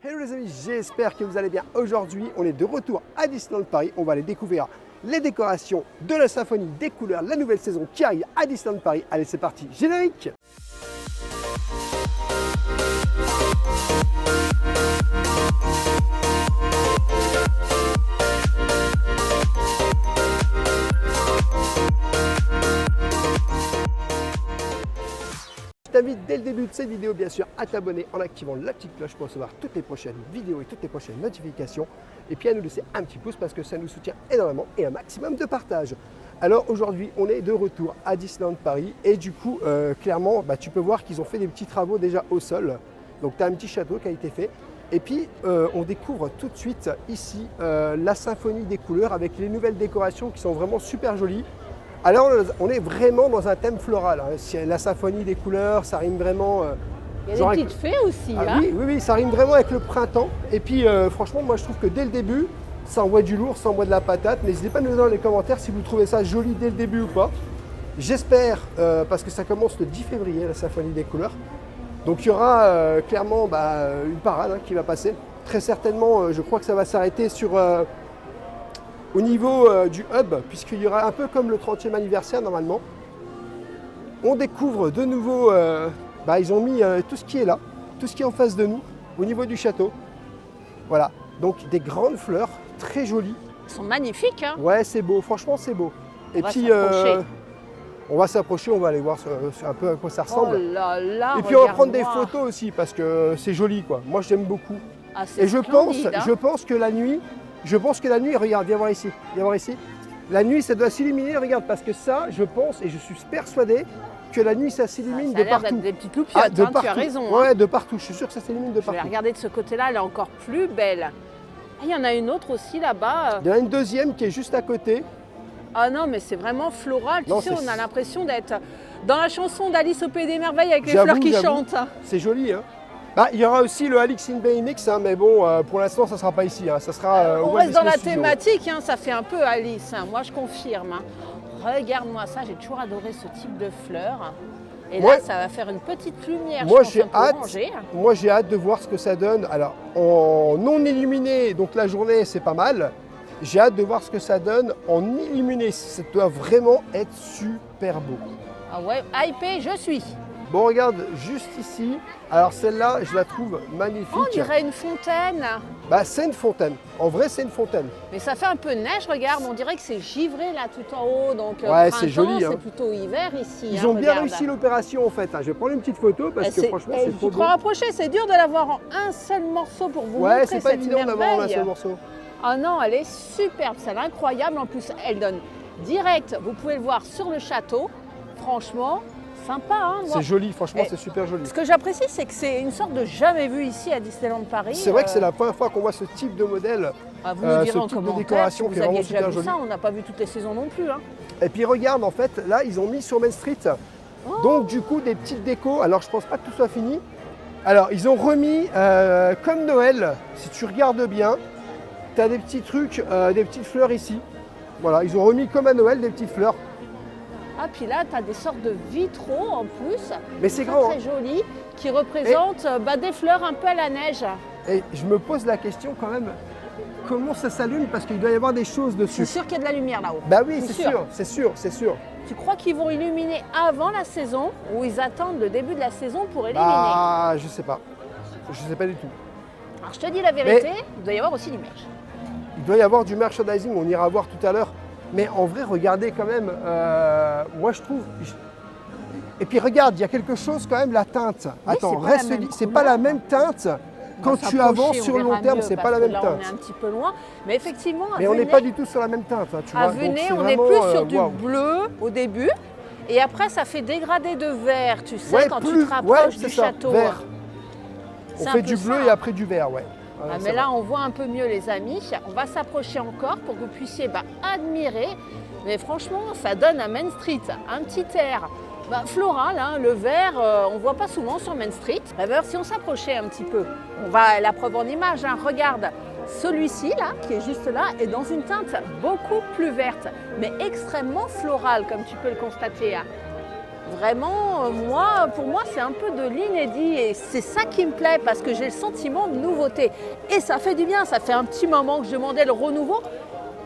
Hello les amis, j'espère que vous allez bien. Aujourd'hui, on est de retour à Disneyland Paris. On va aller découvrir les décorations de la symphonie des couleurs, la nouvelle saison qui arrive à Disneyland Paris. Allez, c'est parti, générique! Je t'invite dès le début de cette vidéo bien sûr à t'abonner en activant la petite cloche pour recevoir toutes les prochaines vidéos et toutes les prochaines notifications et puis à nous laisser un petit pouce parce que ça nous soutient énormément et un maximum de partage. Alors aujourd'hui on est de retour à Disneyland Paris et du coup clairement tu peux voir qu'ils ont fait des petits travaux déjà au sol. Donc tu as un petit château qui a été fait et puis on découvre tout de suite ici la symphonie des couleurs avec les nouvelles décorations qui sont vraiment super jolies. Alors on est vraiment dans un thème floral, hein. La symphonie des couleurs, ça rime vraiment... Il y a des petites fées aussi. Ah, oui, ça rime vraiment avec le printemps. Et puis franchement, moi je trouve que dès le début, ça envoie du lourd, ça envoie de la patate. N'hésitez pas à nous dire dans les commentaires si vous trouvez ça joli dès le début ou pas. J'espère, parce que ça commence le 10 février, la symphonie des couleurs. Donc il y aura clairement une parade qui va passer. Très certainement, je crois que ça va s'arrêter sur... au niveau du hub, puisqu'il y aura un peu comme le 30e anniversaire normalement. On découvre de nouveau, ils ont mis tout ce qui est là, tout ce qui est en face de nous, au niveau du château. Voilà, donc des grandes fleurs, très jolies. Elles sont magnifiques. Hein. Ouais, c'est beau, franchement c'est beau. Et puis on va s'approcher, on va aller voir un peu à quoi ça ressemble. Oh là là, et puis on va prendre des photos aussi, parce que c'est joli quoi. Moi j'aime beaucoup. Ah, et je pense que la nuit, regarde, viens voir ici, La nuit, ça doit s'illuminer, regarde, parce que ça, je pense, et je suis persuadé que la nuit, ça s'illumine de partout. Des petites loupiottes, tu as raison. Ouais, de partout, je suis sûr que ça s'illumine de partout. Je vais regarder de ce côté-là, elle est encore plus belle. Ah, il y en a une autre aussi là-bas. Il y en a une deuxième qui est juste à côté. Ah non, mais c'est vraiment floral, tu sais, on a l'impression d'être dans la chanson d'Alice au Pays des Merveilles avec les fleurs qui chantent. C'est joli, hein. Il y aura aussi le Alix in BMX, mais bon, pour l'instant, ça ne sera pas ici. Ça sera on reste dans la thématique, ça fait un peu Alice, moi je confirme. Regarde-moi ça, j'ai toujours adoré ce type de fleurs. Et là, ça va faire une petite lumière, Moi, j'ai hâte de voir ce que ça donne. Alors, en non illuminé, donc la journée, c'est pas mal. J'ai hâte de voir ce que ça donne en illuminé. Ça doit vraiment être super beau. Ah ouais, hypé, je suis. Bon, regarde, juste ici, alors celle-là, je la trouve magnifique. On dirait une fontaine. C'est une fontaine. En vrai, c'est une fontaine. Mais ça fait un peu neige, regarde, on dirait que c'est givré là tout en haut. Donc, ouais, c'est joli. C'est plutôt hiver ici. Ils ont bien réussi l'opération en fait. Je vais prendre une petite photo parce que franchement, c'est trop beau. Rapprocher, c'est dur de l'avoir en un seul morceau pour vous montrer cette merveille. Ouais, c'est pas évident d'avoir un seul morceau. Ah non, elle est superbe, c'est incroyable. En plus, elle donne direct, vous pouvez le voir sur le château. Franchement, sympa. C'est joli, franchement, c'est super joli. Ce que j'apprécie, c'est que c'est une sorte de jamais vu ici à Disneyland Paris. C'est vrai que c'est la première fois qu'on voit ce type de modèle, vous nous direz ce type de décoration qui est vraiment super joli. On n'a pas vu toutes les saisons non plus. Et puis regarde, en fait, là, ils ont mis sur Main Street, donc du coup, des petites décos. Alors, je pense pas que tout soit fini. Alors, ils ont remis, comme Noël, si tu regardes bien, tu as des petits trucs, des petites fleurs ici. Voilà, ils ont remis comme à Noël des petites fleurs. Ah, puis là, tu as des sortes de vitraux en plus. Mais c'est grand. Très jolis, qui représentent des fleurs un peu à la neige. Et je me pose la question quand même, comment ça s'allume? Parce qu'il doit y avoir des choses dessus. C'est sûr qu'il y a de la lumière là-haut. Oui, c'est sûr. Tu crois qu'ils vont illuminer avant la saison ou ils attendent le début de la saison pour illuminer? Je sais pas. Je sais pas du tout. Alors je te dis la vérité, il doit y avoir aussi du merch. Il doit y avoir du merchandising, on ira voir tout à l'heure. Mais en vrai, regardez quand même, moi je trouve... Et puis regarde, il y a quelque chose quand même, la teinte. Attends, c'est pas la même teinte. Quand tu avances sur le long terme, c'est pas la même teinte. On est un petit peu loin, mais effectivement... Mais on n'est pas du tout sur la même teinte. Tu à Venay, on est plus sur du bleu au début. Et après, ça fait dégrader de vert, tu sais, quand tu te rapproches du château. Vert. On fait du bleu et après du vert, mais là, on voit un peu mieux, les amis. On va s'approcher encore pour que vous puissiez admirer. Mais franchement, ça donne à Main Street un petit air floral. Le vert, on ne voit pas souvent sur Main Street. D'ailleurs, si on s'approchait un petit peu, on va la preuve en image. Regarde, celui-ci, là, qui est juste là, est dans une teinte beaucoup plus verte, mais extrêmement florale, comme tu peux le constater. Vraiment, pour moi, c'est un peu de l'inédit et c'est ça qui me plaît parce que j'ai le sentiment de nouveauté. Et ça fait du bien, ça fait un petit moment que je demandais le renouveau.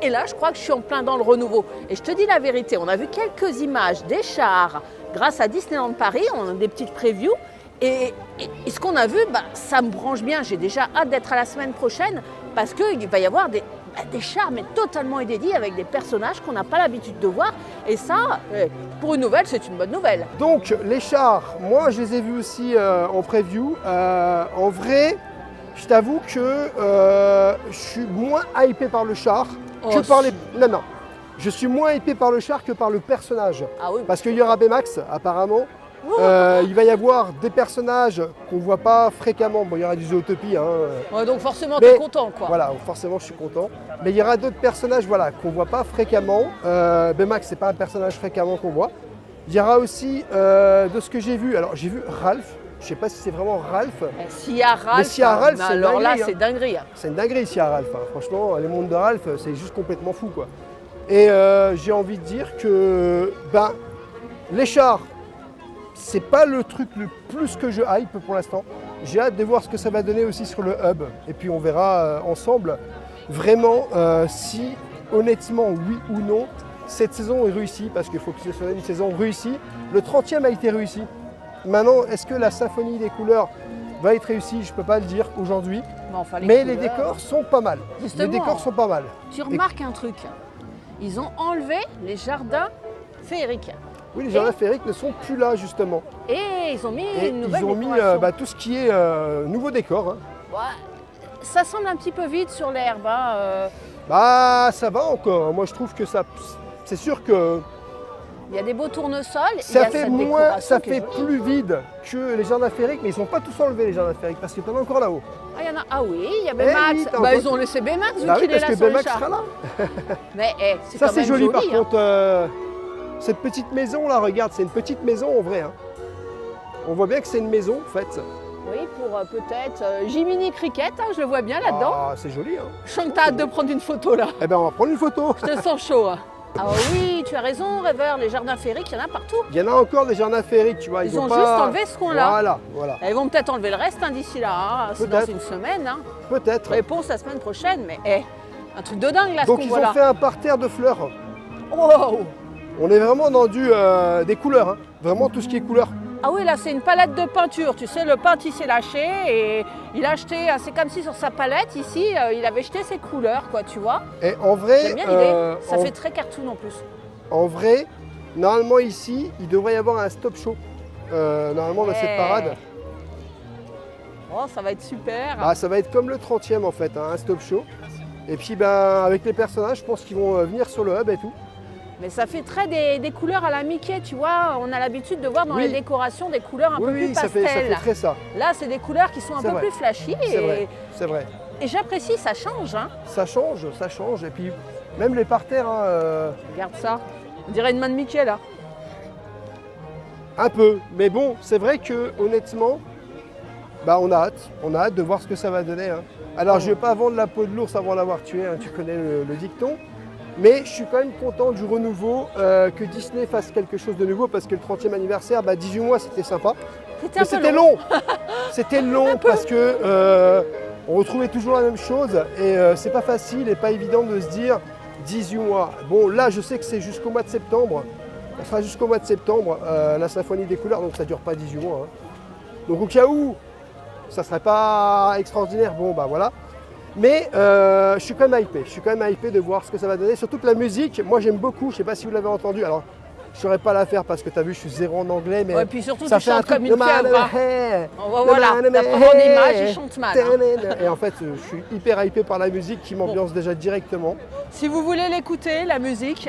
Et là, je crois que je suis en plein dans le renouveau. Et je te dis la vérité, on a vu quelques images des chars grâce à Disneyland Paris, on a des petites previews. Et ce qu'on a vu, ça me branche bien. J'ai déjà hâte d'être à la semaine prochaine parce qu'il va y avoir des chars mais totalement inédits avec des personnages qu'on n'a pas l'habitude de voir. Et ça, pour une nouvelle, c'est une bonne nouvelle. Donc les chars, moi je les ai vus aussi en preview. En vrai, je t'avoue que je suis moins hypé par le char que par les... Non. Je suis moins hypé par le char que par le personnage. Ah oui. Parce qu'il y aura Baymax, apparemment. Il va y avoir des personnages qu'on ne voit pas fréquemment. Bon, il y aura du Zootopie. Ouais, donc forcément, tu es content, quoi. Voilà, forcément, je suis content. Mais il y aura d'autres personnages qu'on ne voit pas fréquemment. Baymax, ce n'est pas un personnage fréquemment qu'on voit. Il y aura aussi, de ce que j'ai vu, alors j'ai vu Ralph. Je ne sais pas si c'est vraiment Ralph. S'il y a Ralph, mais s'il y a Ralph, c'est alors là, dinguerie, c'est dinguerie. C'est une dinguerie s'il y a Ralph. Franchement, les mondes de Ralph, c'est juste complètement fou, quoi. Et j'ai envie de dire que les chars, c'est pas le truc le plus que je hype pour l'instant. J'ai hâte de voir ce que ça va donner aussi sur le hub. Et puis on verra ensemble vraiment si honnêtement oui ou non cette saison est réussie, parce qu'il faut que ce soit une saison réussie. Le 30e a été réussi. Maintenant, est-ce que la symphonie des couleurs va être réussie? Je ne peux pas le dire aujourd'hui. Mais les décors sont pas mal. Justement, les décors sont pas mal. Tu remarques un truc. Ils ont enlevé les jardins féeriques. Oui, les jardins féeriques ne sont plus là, justement. Et ils ont mis une nouvelle Ils ont décoration. mis tout ce qui est nouveau décor. Ouais, ça semble un petit peu vide sur l'herbe. Ça va encore. Moi, je trouve que ça... C'est sûr que... Il y a des beaux tournesols. Ça fait plus vide que les jardins féeriques, mais ils ne sont pas tous enlevés, les jardins féeriques, parce qu'il y en a encore là-haut. Ah, il y en a. Ah oui, il y a Baymax. Ils ont laissé Baymax vu qu'il est là parce que sur Baymax le char. sera là. Mais c'est ça, quand même c'est joli, par hein. contre. Cette petite maison là, regarde, c'est une petite maison en vrai. On voit bien que c'est une maison en fait. Oui, pour peut-être Jiminy Cricket, je le vois bien là-dedans. Ah, c'est joli. Je sens que tu as hâte de prendre une photo là. Eh bien, on va prendre une photo. Je te sens chaud. Ah oui, tu as raison, Rêveur, les jardins féeriques, il y en a partout. Il y en a encore des jardins féeriques, tu vois. Ils ont juste enlevé ce coin-là. Voilà. Ils vont peut-être enlever le reste d'ici là. C'est dans une semaine. Peut-être. Réponse la semaine prochaine, mais un truc de dingue là. Donc ils ont fait un parterre de fleurs. Wow. On est vraiment dans des couleurs, vraiment tout ce qui est couleur. Ah oui, là c'est une palette de peinture. Tu sais, le peintre il s'est lâché et il a acheté, c'est comme si sur sa palette ici, il avait jeté ses couleurs, quoi, tu vois. Et en vrai, j'aime bien l'idée. Ça fait très cartoon en plus. En vrai, normalement ici, il devrait y avoir un stop show. Normalement dans cette parade. Oh, ça va être super. Ça va être comme le 30e en fait, un stop show. Et puis avec les personnages, je pense qu'ils vont venir sur le hub et tout. Mais ça fait très des couleurs à la Mickey, tu vois. On a l'habitude de voir dans les décorations des couleurs un peu plus pastel. Ça fait très ça. Là, c'est des couleurs qui sont un peu plus flashy. C'est vrai. Et j'apprécie, ça change. Ça change. Et puis même les parterres. Regarde ça. On dirait une main de Mickey là. Un peu. Mais bon, c'est vrai que honnêtement, on a hâte de voir ce que ça va donner. Alors, je ne vais pas vendre la peau de l'ours avant l'avoir tué, tu connais le dicton. Mais je suis quand même content du renouveau, que Disney fasse quelque chose de nouveau, parce que le 30e anniversaire, 18 mois, c'était sympa. Mais c'était long. C'était long parce que on retrouvait toujours la même chose et c'est pas facile et pas évident de se dire 18 mois. Bon, là, je sais que c'est jusqu'au mois de septembre. Ça sera jusqu'au mois de septembre, la symphonie des couleurs, donc ça dure pas 18 mois. Donc au cas où ça serait pas extraordinaire, voilà. Mais je suis quand même hypé. De voir ce que ça va donner. Surtout que la musique, moi j'aime beaucoup, je ne sais pas si vous l'avez entendu. Alors, je ne saurais pas la faire parce que tu as vu, je suis zéro en anglais. Mais ouais, puis surtout, ça tu chantes comme une pieuvre. Voilà, d'après mon image, il chante mal. Et en fait, je suis hyper hypé par la musique qui m'ambiance déjà directement. Si vous voulez l'écouter, la musique,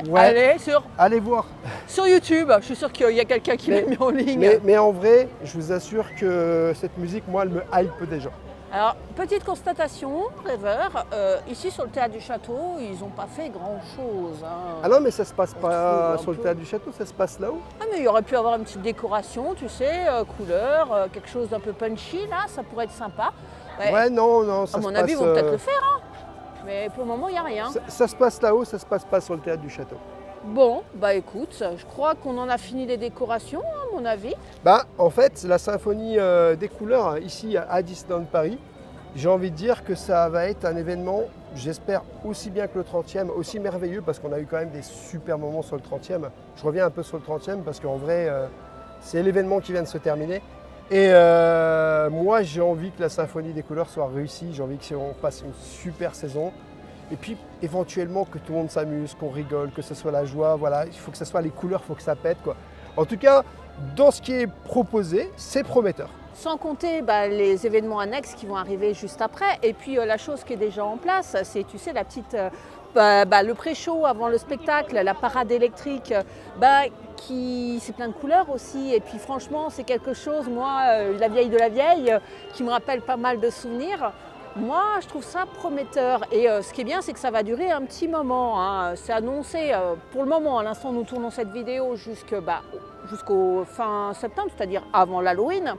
allez voir. Sur YouTube, je suis sûr qu'il y a quelqu'un qui l'a mis en ligne. Mais en vrai, je vous assure que cette musique, moi, elle me hype déjà. Alors, petite constatation, Rêveur, ici sur le théâtre du château, ils n'ont pas fait grand-chose. Ah non, mais ça se passe pas sur le théâtre du château, ça se passe là-haut. Ah, mais il y aurait pu avoir une petite décoration, tu sais, couleur, quelque chose d'un peu punchy, là, ça pourrait être sympa. Ouais, non, ça se passe... À mon avis, ils vont peut-être le faire, Mais pour le moment, il n'y a rien. Ça se passe là-haut, ça se passe pas sur le théâtre du château. Bon, bah écoute, je crois qu'on en a fini les décorations, à mon avis. Bah, en fait, la symphonie des couleurs ici à Disneyland Paris, j'ai envie de dire que ça va être un événement, j'espère, aussi bien que le 30e, aussi merveilleux, parce qu'on a eu quand même des super moments sur le 30e. Je reviens un peu sur le 30e, parce qu'en vrai, c'est l'événement qui vient de se terminer. Et moi, j'ai envie que la symphonie des couleurs soit réussie, j'ai envie qu'on passe une super saison. Et puis, éventuellement, que tout le monde s'amuse, qu'on rigole, que ce soit la joie, voilà, il faut que ce soit les couleurs, il faut que ça pète, quoi. En tout cas, dans ce qui est proposé, c'est prometteur. Sans compter les événements annexes qui vont arriver juste après. Et puis la chose qui est déjà en place, c'est, tu sais, la petite, le pré-show avant le spectacle, la parade électrique, c'est plein de couleurs aussi. Et puis franchement, c'est quelque chose, moi, la vieille de la vieille, qui me rappelle pas mal de souvenirs. Moi, je trouve ça prometteur. Et ce qui est bien, c'est que ça va durer un petit moment, hein. C'est annoncé pour le moment, à l'instant où nous tournons cette vidéo, jusqu'au fin septembre, c'est-à-dire avant l'Halloween.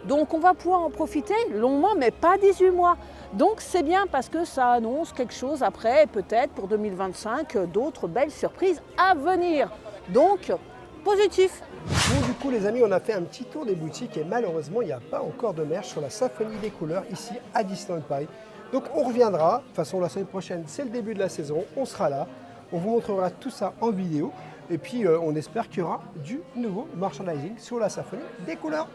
Donc on va pouvoir en profiter longuement, mais pas 18 mois. Donc c'est bien parce que ça annonce quelque chose après, peut-être pour 2025, d'autres belles surprises à venir. Donc, positif. Bon, du coup, les amis, on a fait un petit tour des boutiques et malheureusement, il n'y a pas encore de merch sur la symphonie des couleurs ici à Disneyland Paris. Donc on reviendra, de toute façon la semaine prochaine, c'est le début de la saison, on sera là, on vous montrera tout ça en vidéo et puis on espère qu'il y aura du nouveau merchandising sur la symphonie des couleurs.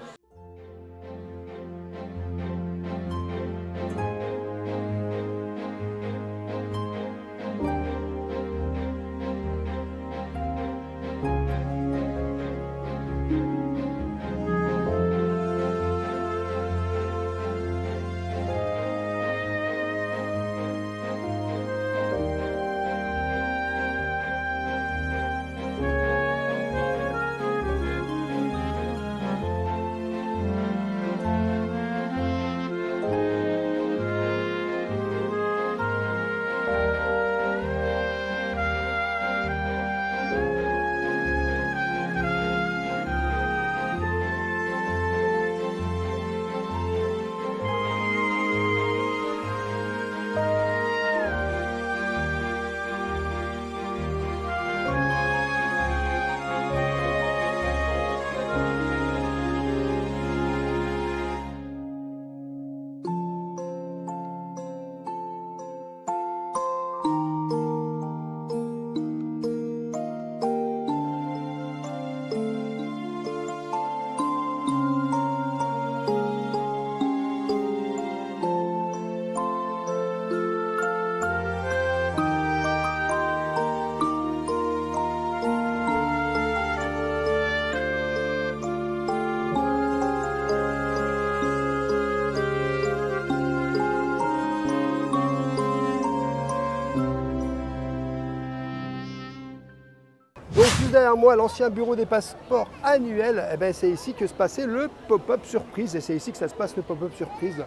Donc juste derrière moi, l'ancien bureau des passeports annuel, c'est ici que se passait le pop-up surprise et c'est ici que ça se passe le pop-up surprise.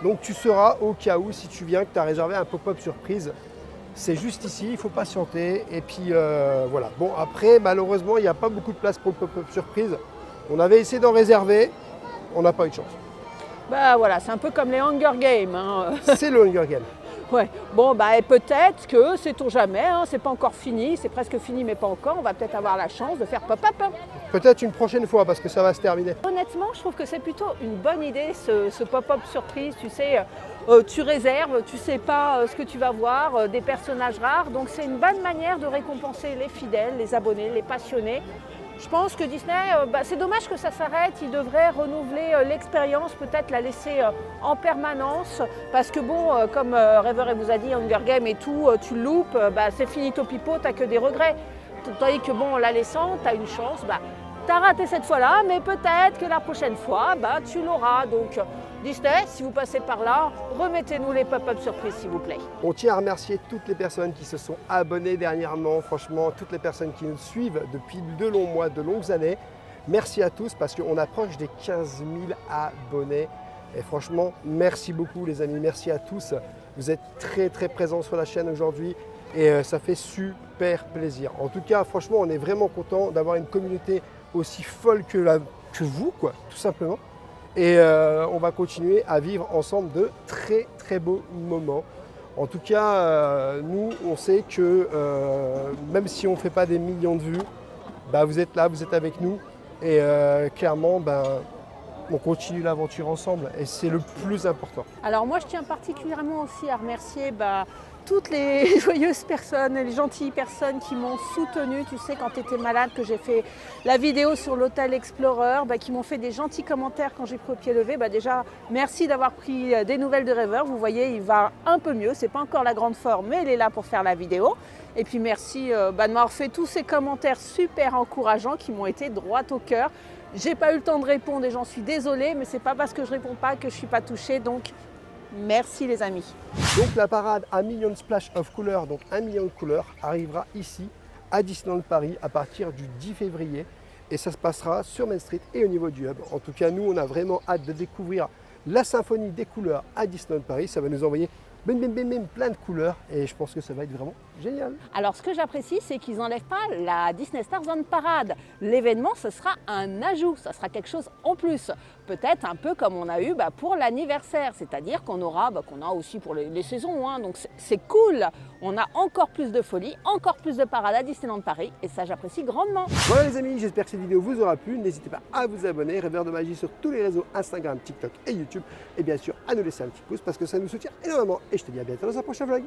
Donc tu sauras au cas où, si tu viens, que tu as réservé un pop-up surprise. C'est juste ici, il faut patienter et puis voilà. Bon après, malheureusement, il n'y a pas beaucoup de place pour le pop-up surprise. On avait essayé d'en réserver, on n'a pas eu de chance. Bah voilà, c'est un peu comme les Hunger Games, hein. C'est le Hunger Game. Ouais. Bon, et peut-être que, sait-on jamais, hein, c'est pas encore fini, c'est presque fini mais pas encore, on va peut-être avoir la chance de faire pop-up. Peut-être une prochaine fois parce que ça va se terminer. Honnêtement, je trouve que c'est plutôt une bonne idée ce pop-up surprise, tu sais, tu réserves, tu sais pas ce que tu vas voir, des personnages rares, donc c'est une bonne manière de récompenser les fidèles, les abonnés, les passionnés. Je pense que Disney, c'est dommage que ça s'arrête, il devrait renouveler l'expérience, peut-être la laisser en permanence, parce que bon, comme Rêveur vous a dit, Hunger Games et tout, tu le loupes, c'est finito pipo, t'as que des regrets. Tandis que bon, en la laissant, t'as une chance, t'as raté cette fois-là, mais peut-être que la prochaine fois, tu l'auras. Donc Disney, si vous passez par là, remettez-nous les pop-up surprises s'il vous plaît. On tient à remercier toutes les personnes qui se sont abonnées dernièrement, franchement, toutes les personnes qui nous suivent depuis de longs mois, de longues années. Merci à tous parce qu'on approche des 15 000 abonnés. Et franchement, merci beaucoup les amis, merci à tous. Vous êtes très très présents sur la chaîne aujourd'hui et ça fait super plaisir. En tout cas, franchement, on est vraiment content d'avoir une communauté aussi folle que vous, quoi, tout simplement. Et on va continuer à vivre ensemble de très très beaux moments. En tout cas, nous, on sait que même si on ne fait pas des millions de vues, bah, vous êtes là, vous êtes avec nous. Et clairement, on continue l'aventure ensemble. Et c'est le plus important. Alors moi, je tiens particulièrement aussi à remercier toutes les joyeuses personnes, les gentilles personnes qui m'ont soutenue. Tu sais, quand tu étais malade, que j'ai fait la vidéo sur l'Hôtel Explorer, qui m'ont fait des gentils commentaires quand j'ai pris au pied levé. Déjà, merci d'avoir pris des nouvelles de Rêveur. Vous voyez, il va un peu mieux. C'est pas encore la grande forme, mais il est là pour faire la vidéo. Et puis merci de m'avoir fait tous ces commentaires super encourageants qui m'ont été droit au cœur. J'ai pas eu le temps de répondre et j'en suis désolée, mais c'est pas parce que je réponds pas que je suis pas touchée. Donc, merci les amis. Donc la parade 1 million splash of couleurs, donc 1 million de couleurs, arrivera ici à Disneyland Paris à partir du 10 février. Et ça se passera sur Main Street et au niveau du hub. En tout cas, nous, on a vraiment hâte de découvrir la symphonie des couleurs à Disneyland Paris. Ça va nous envoyer plein de couleurs et je pense que ça va être vraiment génial. Alors ce que j'apprécie, c'est qu'ils n'enlèvent pas la Disney Star Zone Parade. L'événement, ce sera un ajout, ça sera quelque chose en plus. Peut-être un peu comme on a eu pour l'anniversaire, c'est-à-dire qu'on aura, qu'on a aussi pour les saisons. Donc c'est cool, on a encore plus de folie, encore plus de parades à Disneyland Paris et ça j'apprécie grandement. Voilà les amis, j'espère que cette vidéo vous aura plu. N'hésitez pas à vous abonner, Rêveur de Magie sur tous les réseaux Instagram, TikTok et YouTube. Et bien sûr à nous laisser un petit pouce parce que ça nous soutient énormément. Et je te dis à bientôt dans un prochain vlog.